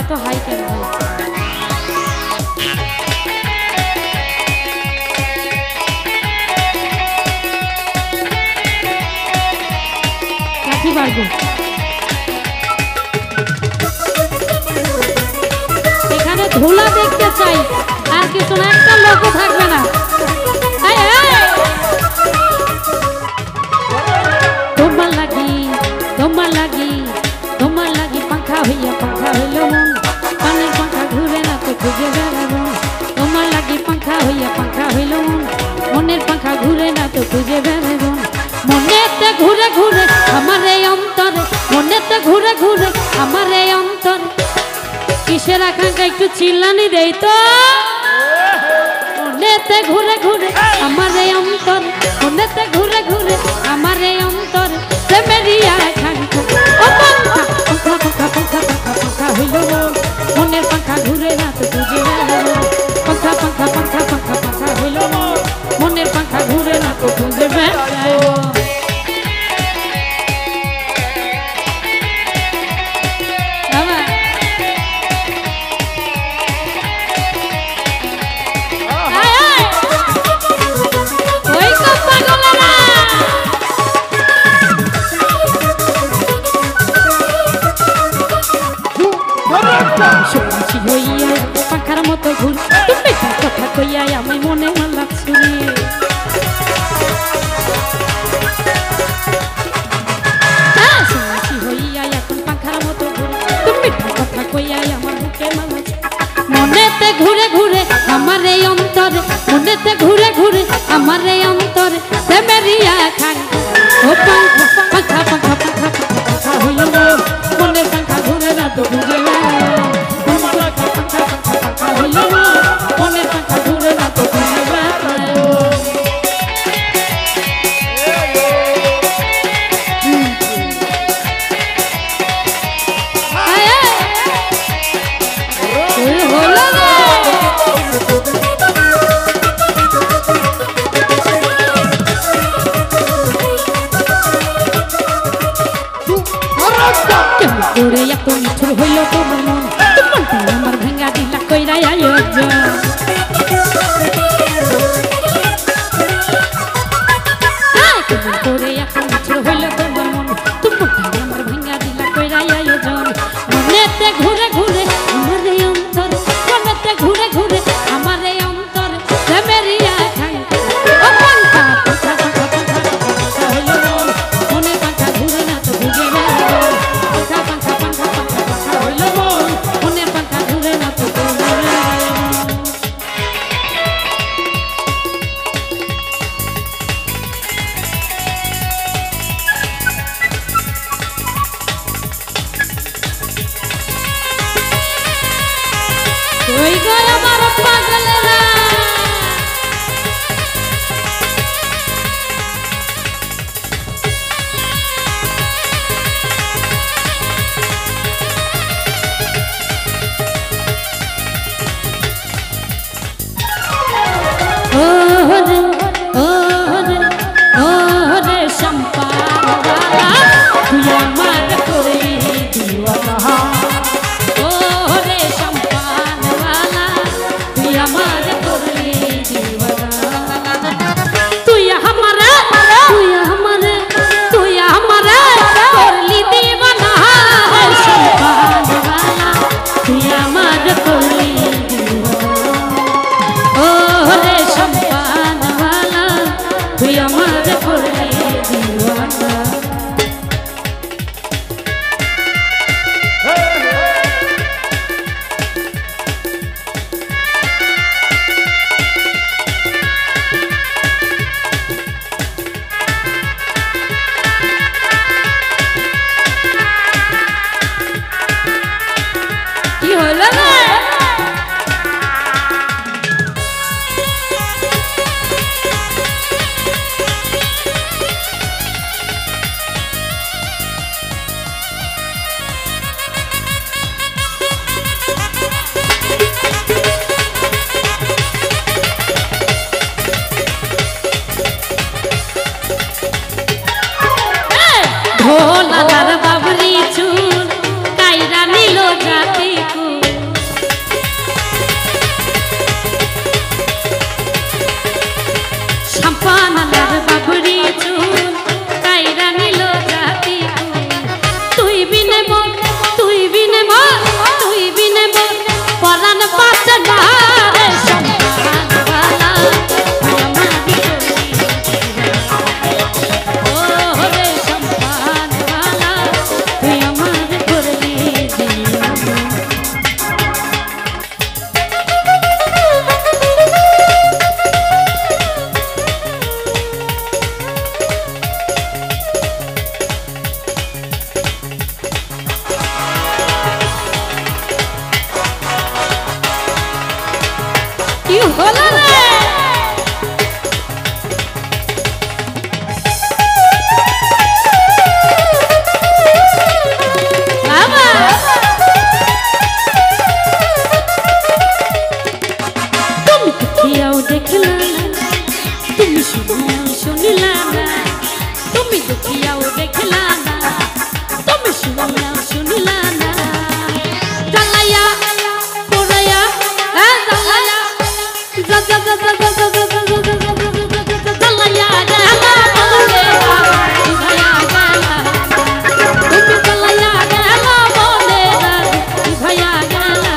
এত হাই কেন হয়েছে? কাঠি পারবো এখানে ধুলা দেখতে চাই, আর কিছু না, একটা লোকও থাকবে না। তোমার লাগি পাখা হইয়া পাখা হইল মন, পানের পাখা ঘুরে না তো খুঁজে বেড়াবো। তোমার লাগি পাখা হইয়া পাখা হইল মন, মনের পাখা ঘুরে না তো খুঁজে বেড়াবো। মনেতে ঘুরে ঘুরে আমার এই অন্তরে, মনেতে ঘুরে ঘুরে আমার এই অন্তরে, কিসের আকাঙ্ক্ষা একটু চিল্লানি দেই তো। মনেতে ঘুরে ঘুরে আমার এই অন্তরে, মনেতে ঘুরে ঘুরে আমার এই অন্তরে, প্রেমেরই আকাঙ্ক্ষা। ও পাখা পাখা পাখা পাখা পাখা পাখা হইল মনের পাখা ঘুরে না তো খুঁজে বেড়াবো। পাখা পাখা পাখা পাখা পাখা হইল মনের পাখা ঘুরে না তো খুঁজে বেড়াবো। পাখার মতো ঘুর তুমি কথা কইয়া আমি মনে মালা ছুরি। হইয়া এখন পাখার মতো ঘুর তুমি কথা কইয়া আমার বুকে মালা। মনেতে ঘুরে ঘুরে আমার এই অন্তরে, মনেতে ঘুরে ঘুরে আমার এই অন্তরে, প্রেমেরই আকাঙ্ক্ষা। ও পাখা পাখা পাখা পাখা পাখা হইল মনের পাখা ঘুরে না তো ঘুরে মনের পাখা ঘুরে না তো ঘুরে করে এত নিঠুর হইল তোমার মন, মনটা আমার ভাঙা দিলা কইরা আয়োজন। করে এত নিঠুর হইল তোমার মন, মনটা আমার ভাঙা দিলা কইরা আয়োজন। মনেতে ঘুরে ঘুরে আমার এই অন্তর, মনেতে ঘুরে ঘুরে আমার এই অন্তর, প্রেমেরই আকাঙ্ক্ষা। ও পাখা পাখা পাখা পাখা পাখা হইল মনের পাখা ঘুরে না তো ঘুরে বেড়াবো। পাখা পাখা পাখা পাখা পাখা হইল মনের পাখা ঘুরে না তো ঘুরে বেড়াবো। ওই গো আমার পাগলেরা, ওরে ওরে ওরে সম্পাওয়ালা তুই আমার করে দিওয়ানা। ওরে সম্পাওয়ালা হলো রে বাবা তুমি দেখিয়াও দেখলা না তুমি শুনিয়াও শুনিলা না তুমি দেখিয়াও দেখলা না তুমি শুনিয়াও শুনিলা না জ্বালাইয়া পোড়াইয়া হ্যাঁ জ্বালাইয়া জ্বালাইয়া গেলা বলে ভাইয়া গেলা তুমি জ্বালাইয়া গেলা বলে ভাইয়া গেলা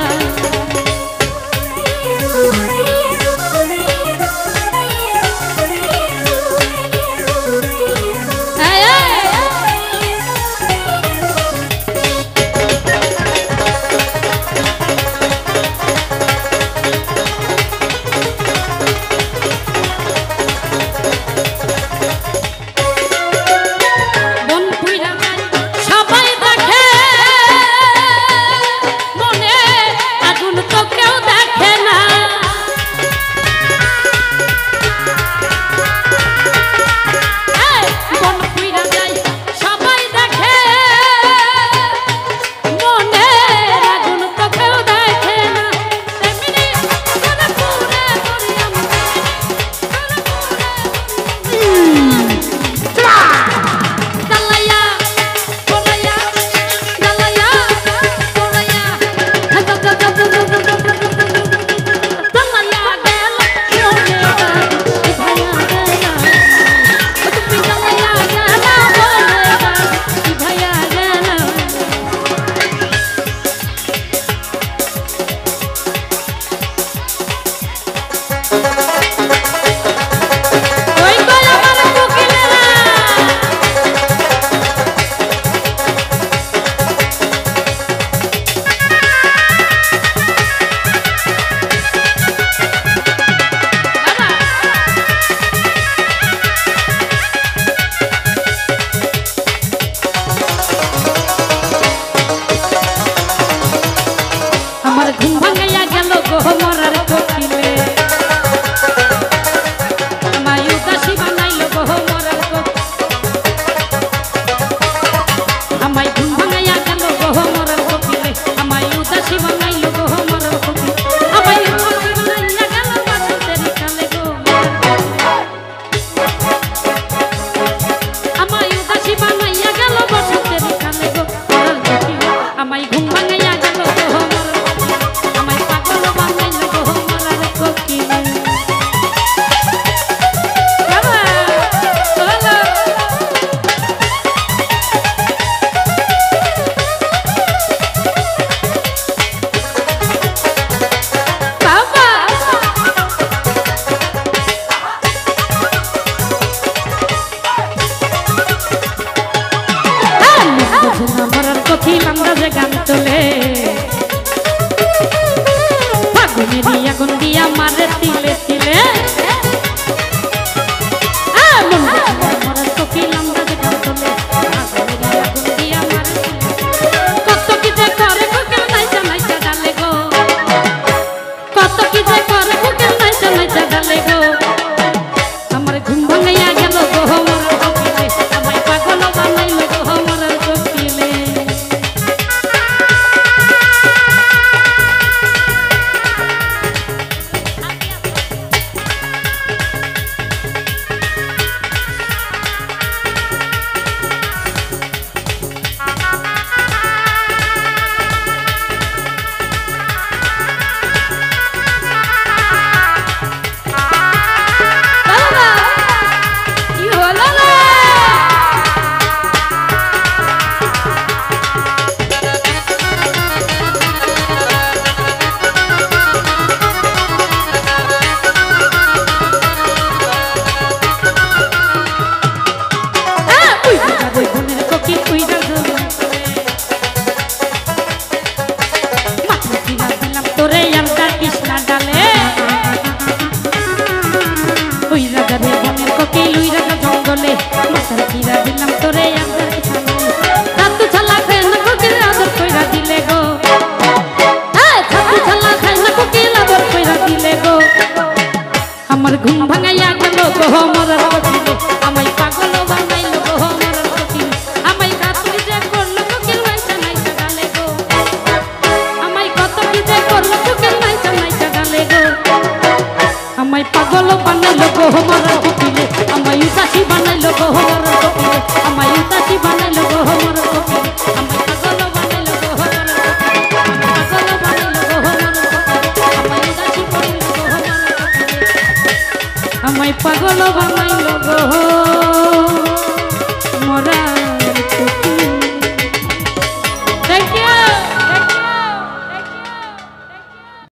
আমায় পাগল বানাইলো গো মরার কোকিলে আমায় উদাসী বানাইলো গো মরার কোকিলে আমায় উদাসী বানাইলো গো মরার কোকিলে আমায় পাগল বানাইলো গো মরার কোকিলে আমায় পাগল বানাইলো গো মরার কোকিলে আমায় পাগল বানাইলো গো